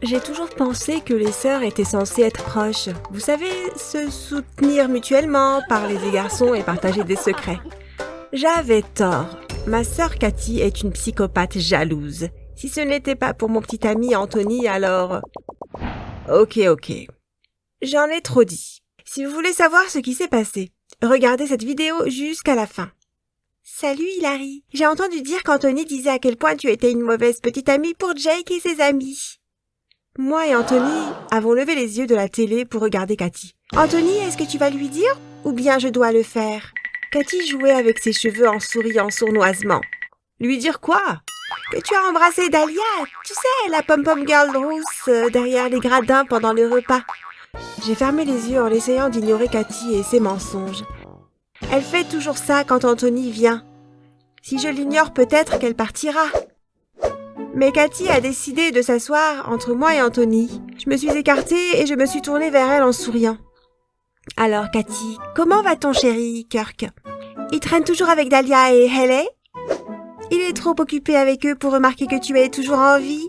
J'ai toujours pensé que les sœurs étaient censées être proches. Vous savez, se soutenir mutuellement, parler des garçons et partager des secrets. J'avais tort. Ma sœur Cathy est une psychopathe jalouse. Si ce n'était pas pour mon petit ami Anthony, alors... Ok. J'en ai trop dit. Si vous voulez savoir ce qui s'est passé, regardez cette vidéo jusqu'à la fin. Salut Hilary. J'ai entendu dire qu'Anthony disait à quel point tu étais une mauvaise petite amie pour Jake et ses amis. Moi et Anthony avons levé les yeux de la télé pour regarder Cathy. Anthony, est-ce que tu vas lui dire ou bien je dois le faire? Cathy jouait avec ses cheveux en souriant sournoisement. Lui dire quoi? Que tu as embrassé Dahlia, tu sais, la pom-pom girl rousse derrière les gradins pendant le repas. J'ai fermé les yeux en essayant d'ignorer Cathy et ses mensonges. Elle fait toujours ça quand Anthony vient. Si je l'ignore, peut-être qu'elle partira. Mais Cathy a décidé de s'asseoir entre moi et Anthony. Je me suis écartée et je me suis tournée vers elle en souriant. Alors Cathy, comment va ton chéri, Kirk? Il traîne toujours avec Dahlia et Haley? Il est trop occupé avec eux pour remarquer que tu es toujours en vie?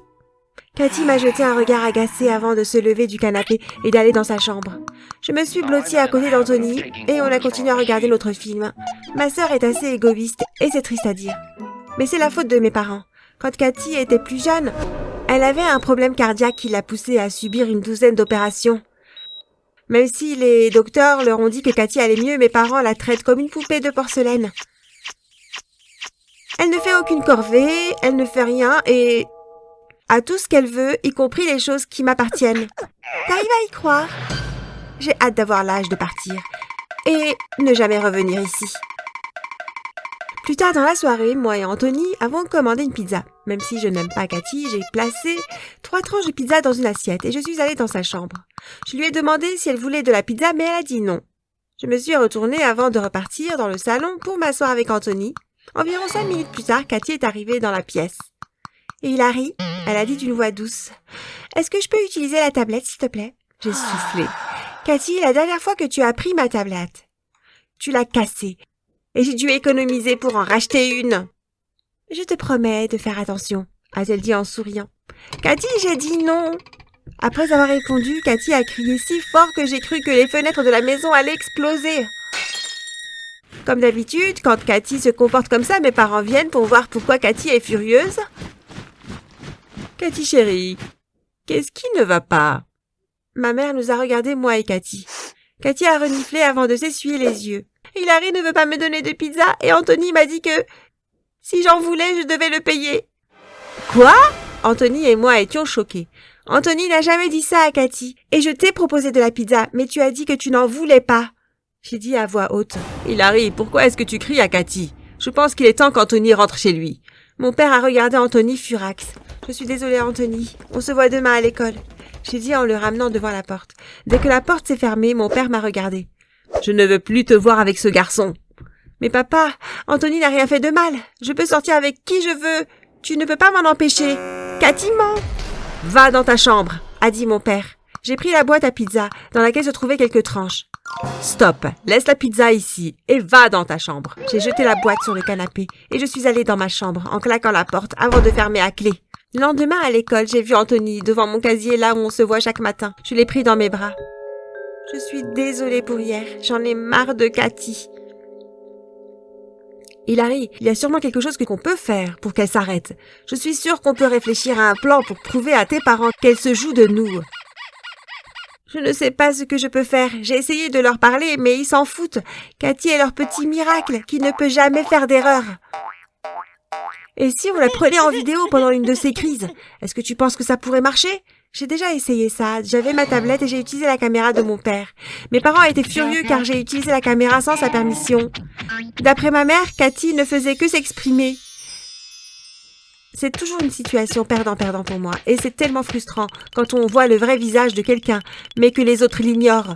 Cathy m'a jeté un regard agacé avant de se lever du canapé et d'aller dans sa chambre. Je me suis blottie à côté d'Anthony et on a continué à regarder notre film. Ma sœur est assez égoïste et c'est triste à dire. Mais c'est la faute de mes parents. Quand Cathy était plus jeune, elle avait un problème cardiaque qui l'a poussée à subir une douzaine d'opérations. Même si les docteurs leur ont dit que Cathy allait mieux, mes parents la traitent comme une poupée de porcelaine. Elle ne fait aucune corvée, elle ne fait rien et a tout ce qu'elle veut, y compris les choses qui m'appartiennent. T'arrives à y croire? J'ai hâte d'avoir l'âge de partir et ne jamais revenir ici. Plus tard dans la soirée, moi et Anthony avons commandé une pizza. Même si je n'aime pas Cathy, j'ai placé 3 tranches de pizza dans une assiette et je suis allée dans sa chambre. Je lui ai demandé si elle voulait de la pizza, mais elle a dit non. Je me suis retournée avant de repartir dans le salon pour m'asseoir avec Anthony. Environ 5 minutes plus tard, Cathy est arrivée dans la pièce. « Hilary ?» elle a dit d'une voix douce. « Est-ce que je peux utiliser la tablette, s'il te plaît ?» J'ai soufflé. « Cathy, la dernière fois que tu as pris ma tablette, tu l'as cassée. Et j'ai dû économiser pour en racheter une. »« Je te promets de faire attention, » a-t-elle dit en souriant. « Cathy, j'ai dit non !» Après avoir répondu, Cathy a crié si fort que j'ai cru que les fenêtres de la maison allaient exploser. Comme d'habitude, quand Cathy se comporte comme ça, mes parents viennent pour voir pourquoi Cathy est furieuse. « Cathy chérie, qu'est-ce qui ne va pas ?» Ma mère nous a regardés, moi et Cathy. Cathy a reniflé avant de s'essuyer les yeux. Hilary ne veut pas me donner de pizza et Anthony m'a dit que si j'en voulais, je devais le payer. Quoi? Anthony et moi étions choqués. Anthony n'a jamais dit ça à Cathy. Et je t'ai proposé de la pizza, mais tu as dit que tu n'en voulais pas. J'ai dit à voix haute. Hilary, pourquoi est-ce que tu cries à Cathy? Je pense qu'il est temps qu'Anthony rentre chez lui. Mon père a regardé Anthony furax. Je suis désolée Anthony. On se voit demain à l'école. J'ai dit en le ramenant devant la porte. Dès que la porte s'est fermée, mon père m'a regardé. Je ne veux plus te voir avec ce garçon. Mais papa, Anthony n'a rien fait de mal. Je peux sortir avec qui je veux. Tu ne peux pas m'en empêcher. Cathy ment. Va dans ta chambre, a dit mon père. J'ai pris la boîte à pizza, dans laquelle se trouvaient quelques tranches. Stop, laisse la pizza ici et va dans ta chambre. J'ai jeté la boîte sur le canapé et je suis allée dans ma chambre en claquant la porte avant de fermer à clé. Le lendemain à l'école, j'ai vu Anthony devant mon casier là où on se voit chaque matin. Je l'ai pris dans mes bras. Je suis désolée pour hier. J'en ai marre de Cathy. Hilary, il y a sûrement quelque chose qu'on peut faire pour qu'elle s'arrête. Je suis sûre qu'on peut réfléchir à un plan pour prouver à tes parents qu'elle se joue de nous. Je ne sais pas ce que je peux faire. J'ai essayé de leur parler, mais ils s'en foutent. Cathy est leur petit miracle qui ne peut jamais faire d'erreur. Et si on la prenait en vidéo pendant une de ces crises, est-ce que tu penses que ça pourrait marcher? J'ai déjà essayé ça. J'avais ma tablette et j'ai utilisé la caméra de mon père. Mes parents étaient furieux car j'ai utilisé la caméra sans sa permission. D'après ma mère, Cathy ne faisait que s'exprimer. C'est toujours une situation perdant-perdant pour moi. Et c'est tellement frustrant quand on voit le vrai visage de quelqu'un, mais que les autres l'ignorent.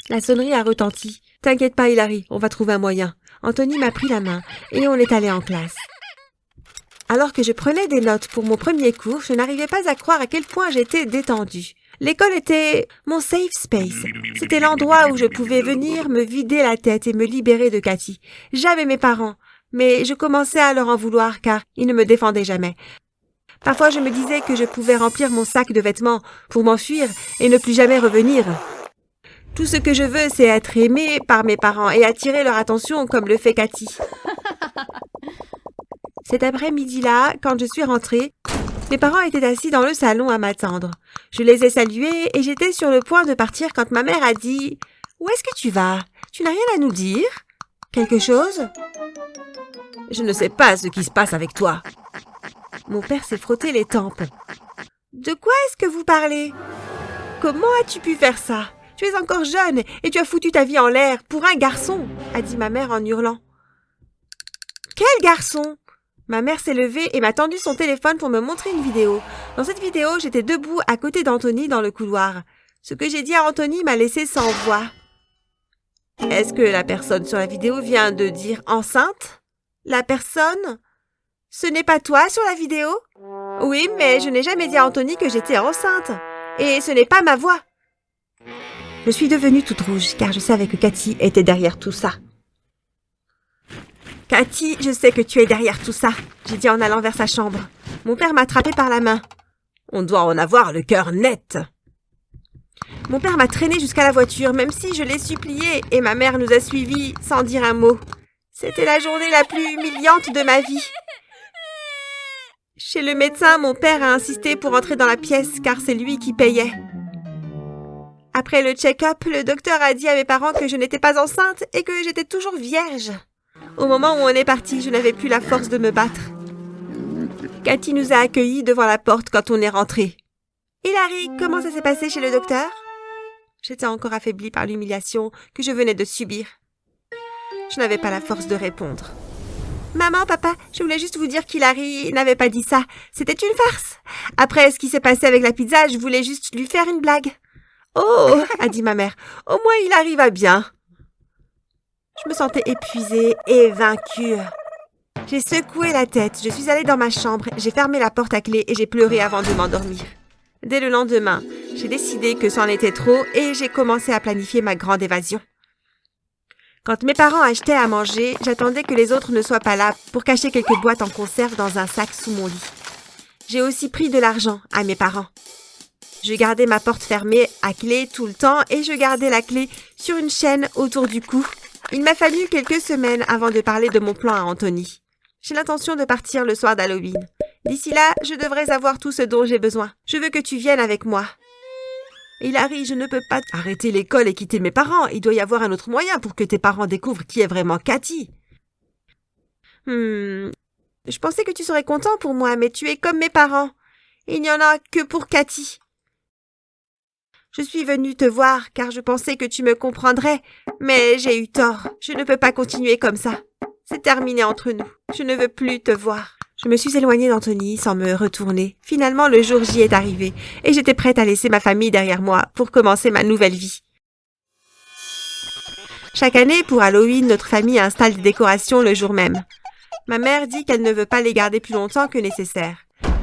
La sonnerie a retenti. T'inquiète pas, Hilary, on va trouver un moyen. Anthony m'a pris la main et on est allé en classe. Alors que je prenais des notes pour mon premier cours, je n'arrivais pas à croire à quel point j'étais détendue. L'école était mon safe space. C'était l'endroit où je pouvais venir me vider la tête et me libérer de Cathy. J'avais mes parents, mais je commençais à leur en vouloir car ils ne me défendaient jamais. Parfois, je me disais que je pouvais remplir mon sac de vêtements pour m'enfuir et ne plus jamais revenir. Tout ce que je veux, c'est être aimé par mes parents et attirer leur attention comme le fait Cathy. Cet après-midi-là, quand je suis rentrée, mes parents étaient assis dans le salon à m'attendre. Je les ai salués et j'étais sur le point de partir quand ma mère a dit « Où est-ce que tu vas? Tu n'as rien à nous dire? Quelque chose? » « Je ne sais pas ce qui se passe avec toi. » Mon père s'est frotté les tempes. « De quoi est-ce que vous parlez? Comment as-tu pu faire ça? Tu es encore jeune et tu as foutu ta vie en l'air pour un garçon, » a dit ma mère en hurlant. « Quel garçon? » Ma mère s'est levée et m'a tendu son téléphone pour me montrer une vidéo. Dans cette vidéo, j'étais debout à côté d'Anthony dans le couloir. Ce que j'ai dit à Anthony m'a laissé sans voix. « Est-ce que la personne sur la vidéo vient de dire enceinte? La personne? Ce n'est pas toi sur la vidéo? Oui, mais je n'ai jamais dit à Anthony que j'étais enceinte. Et ce n'est pas ma voix. » Je suis devenue toute rouge car je savais que Cathy était derrière tout ça. « Cathy, je sais que tu es derrière tout ça, » j'ai dit en allant vers sa chambre. Mon père m'a attrapée par la main. « On doit en avoir le cœur net. » Mon père m'a traînée jusqu'à la voiture, même si je l'ai supplié, et ma mère nous a suivis sans dire un mot. C'était la journée la plus humiliante de ma vie. Chez le médecin, mon père a insisté pour entrer dans la pièce, car c'est lui qui payait. Après le check-up, le docteur a dit à mes parents que je n'étais pas enceinte et que j'étais toujours vierge. Au moment où on est parti, je n'avais plus la force de me battre. Cathy nous a accueillis devant la porte quand on est rentré. « Hilary, comment ça s'est passé chez le docteur ?» J'étais encore affaiblie par l'humiliation que je venais de subir. Je n'avais pas la force de répondre. « Maman, papa, je voulais juste vous dire qu'Hilary n'avait pas dit ça. C'était une farce. Après ce qui s'est passé avec la pizza, je voulais juste lui faire une blague. »« Oh !» a dit ma mère. « Au moins, Hilary va bien. » Je me sentais épuisée et vaincue. J'ai secoué la tête, je suis allée dans ma chambre, j'ai fermé la porte à clé et j'ai pleuré avant de m'endormir. Dès le lendemain, j'ai décidé que c'en était trop et j'ai commencé à planifier ma grande évasion. Quand mes parents achetaient à manger, j'attendais que les autres ne soient pas là pour cacher quelques boîtes en conserve dans un sac sous mon lit. J'ai aussi pris de l'argent à mes parents. Je gardais ma porte fermée à clé tout le temps et je gardais la clé sur une chaîne autour du cou. Il m'a fallu quelques semaines avant de parler de mon plan à Anthony. J'ai l'intention de partir le soir d'Halloween. D'ici là, je devrais avoir tout ce dont j'ai besoin. Je veux que tu viennes avec moi. Hilary, je ne peux pas arrêter l'école et quitter mes parents. Il doit y avoir un autre moyen pour que tes parents découvrent qui est vraiment Cathy. Je pensais que tu serais content pour moi, mais tu es comme mes parents. Il n'y en a que pour Cathy. Je suis venue te voir car je pensais que tu me comprendrais, mais j'ai eu tort. Je ne peux pas continuer comme ça. C'est terminé entre nous. Je ne veux plus te voir. Je me suis éloignée d'Anthony sans me retourner. Finalement, le jour J est arrivé et j'étais prête à laisser ma famille derrière moi pour commencer ma nouvelle vie. Chaque année, pour Halloween, notre famille installe des décorations le jour même. Ma mère dit qu'elle ne veut pas les garder plus longtemps que nécessaire.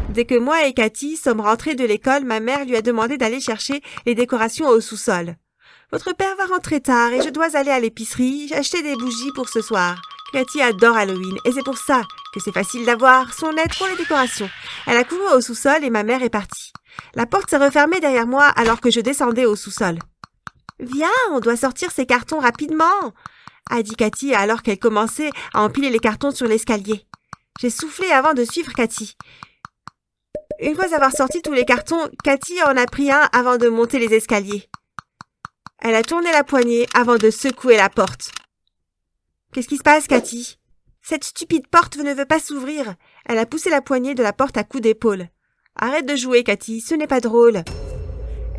Dès que moi et Cathy sommes rentrés de l'école, ma mère lui a demandé d'aller chercher les décorations au sous-sol. « Votre père va rentrer tard et je dois aller à l'épicerie acheter des bougies pour ce soir. » Cathy adore Halloween et c'est pour ça que c'est facile d'avoir son aide pour les décorations. Elle a couru au sous-sol et ma mère est partie. La porte s'est refermée derrière moi alors que je descendais au sous-sol. « Viens, on doit sortir ces cartons rapidement !» a dit Cathy alors qu'elle commençait à empiler les cartons sur l'escalier. J'ai soufflé avant de suivre Cathy. Une fois avoir sorti tous les cartons, Cathy en a pris un avant de monter les escaliers. Elle a tourné la poignée avant de secouer la porte. « Qu'est-ce qui se passe, Cathy ? Cette stupide porte ne veut pas s'ouvrir. » Elle a poussé la poignée de la porte à coups d'épaule. « Arrête de jouer, Cathy, ce n'est pas drôle. »«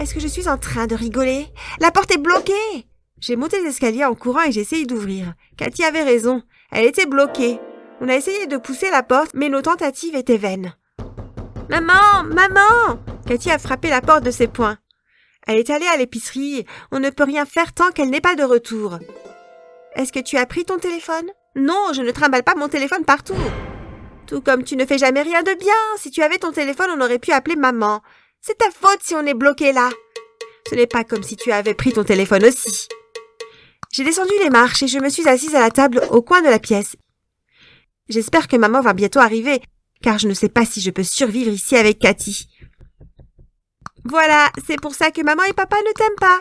Est-ce que je suis en train de rigoler ? La porte est bloquée !» J'ai monté les escaliers en courant et j'ai essayé d'ouvrir. Cathy avait raison. Elle était bloquée. On a essayé de pousser la porte, mais nos tentatives étaient vaines. « Maman! Maman !» Cathy a frappé la porte de ses poings. Elle est allée à l'épicerie. On ne peut rien faire tant qu'elle n'est pas de retour. « Est-ce que tu as pris ton téléphone ? » « Non, je ne trimballe pas mon téléphone partout. »« Tout comme tu ne fais jamais rien de bien. Si tu avais ton téléphone, on aurait pu appeler maman. C'est ta faute si on est bloqué là. Ce n'est pas comme si tu avais pris ton téléphone aussi. » J'ai descendu les marches et je me suis assise à la table au coin de la pièce. J'espère que maman va bientôt arriver, car je ne sais pas si je peux survivre ici avec Cathy. Voilà, c'est pour ça que maman et papa ne t'aiment pas.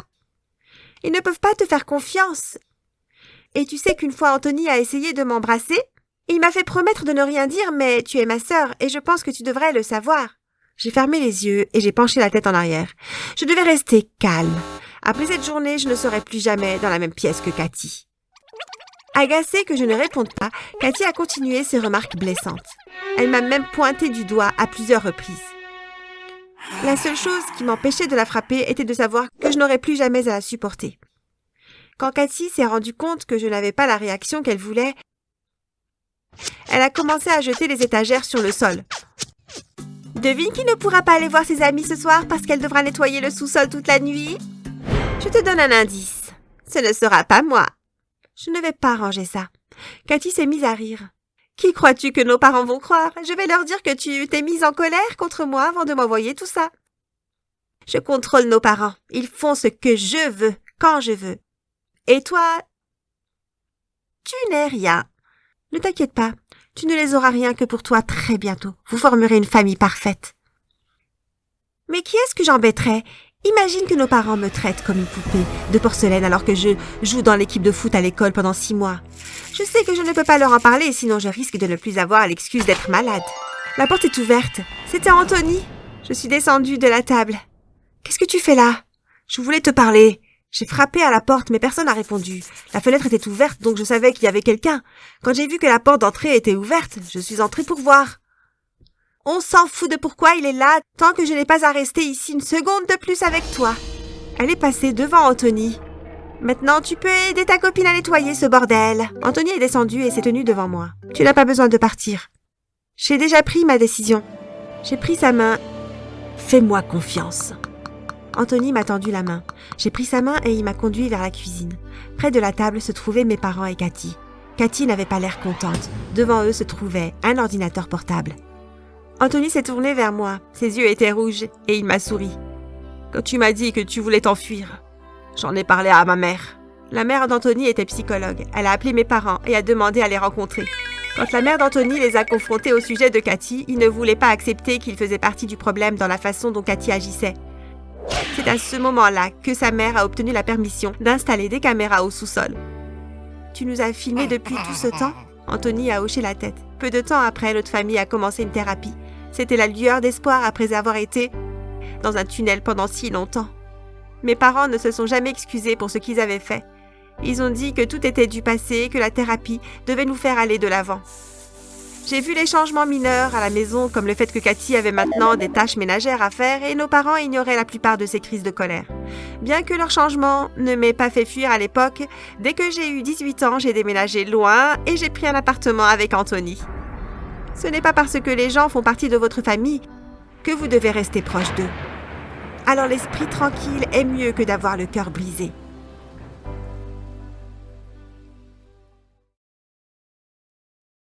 Ils ne peuvent pas te faire confiance. Et tu sais qu'une fois Anthony a essayé de m'embrasser, il m'a fait promettre de ne rien dire, mais tu es ma sœur et je pense que tu devrais le savoir. J'ai fermé les yeux et j'ai penché la tête en arrière. Je devais rester calme. Après cette journée, je ne serai plus jamais dans la même pièce que Cathy. Agacée que je ne réponde pas, Cathy a continué ses remarques blessantes. Elle m'a même pointé du doigt à plusieurs reprises. La seule chose qui m'empêchait de la frapper était de savoir que je n'aurais plus jamais à la supporter. Quand Cathy s'est rendue compte que je n'avais pas la réaction qu'elle voulait, elle a commencé à jeter les étagères sur le sol. Devine qui ne pourra pas aller voir ses amis ce soir parce qu'elle devra nettoyer le sous-sol toute la nuit? Je te donne un indice. Ce ne sera pas moi. Je ne vais pas ranger ça. Cathy s'est mise à rire. Qui crois-tu que nos parents vont croire? Je vais leur dire que tu t'es mise en colère contre moi avant de m'envoyer tout ça. Je contrôle nos parents. Ils font ce que je veux, quand je veux. Et toi, tu n'es rien. Ne t'inquiète pas, tu ne les auras rien que pour toi très bientôt. Vous formerez une famille parfaite. Mais qui est-ce que j'embêterais? Imagine que nos parents me traitent comme une poupée de porcelaine alors que je joue dans l'équipe de foot à l'école pendant 6 mois. Je sais que je ne peux pas leur en parler, sinon je risque de ne plus avoir l'excuse d'être malade. La porte est ouverte. C'était Anthony. Je suis descendue de la table. « Qu'est-ce que tu fais là? Je voulais te parler. » J'ai frappé à la porte, mais personne n'a répondu. La fenêtre était ouverte, donc je savais qu'il y avait quelqu'un. Quand j'ai vu que la porte d'entrée était ouverte, je suis entrée pour voir. On s'en fout de pourquoi il est là, tant que je n'ai pas à rester ici une seconde de plus avec toi. Elle est passée devant Anthony. Maintenant, tu peux aider ta copine à nettoyer ce bordel. Anthony est descendu et s'est tenu devant moi. Tu n'as pas besoin de partir. J'ai déjà pris ma décision. J'ai pris sa main. Fais-moi confiance. Anthony m'a tendu la main. J'ai pris sa main et il m'a conduit vers la cuisine. Près de la table se trouvaient mes parents et Cathy. Cathy n'avait pas l'air contente. Devant eux se trouvait un ordinateur portable. Anthony s'est tourné vers moi. Ses yeux étaient rouges et il m'a souri. Quand tu m'as dit que tu voulais t'enfuir, j'en ai parlé à ma mère. La mère d'Anthony était psychologue. Elle a appelé mes parents et a demandé à les rencontrer. Quand la mère d'Anthony les a confrontés au sujet de Cathy, ils ne voulaient pas accepter qu'il faisait partie du problème dans la façon dont Cathy agissait. C'est à ce moment-là que sa mère a obtenu la permission d'installer des caméras au sous-sol. « Tu nous as filmés depuis tout ce temps ?» Anthony a hoché la tête. Peu de temps après, notre famille a commencé une thérapie. C'était la lueur d'espoir après avoir été dans un tunnel pendant si longtemps. Mes parents ne se sont jamais excusés pour ce qu'ils avaient fait. Ils ont dit que tout était du passé et que la thérapie devait nous faire aller de l'avant. J'ai vu les changements mineurs à la maison, comme le fait que Cathy avait maintenant des tâches ménagères à faire et nos parents ignoraient la plupart de ses crises de colère. Bien que leur changement ne m'ait pas fait fuir à l'époque, dès que j'ai eu 18 ans, j'ai déménagé loin et j'ai pris un appartement avec Anthony. Ce n'est pas parce que les gens font partie de votre famille que vous devez rester proche d'eux. Alors l'esprit tranquille est mieux que d'avoir le cœur brisé.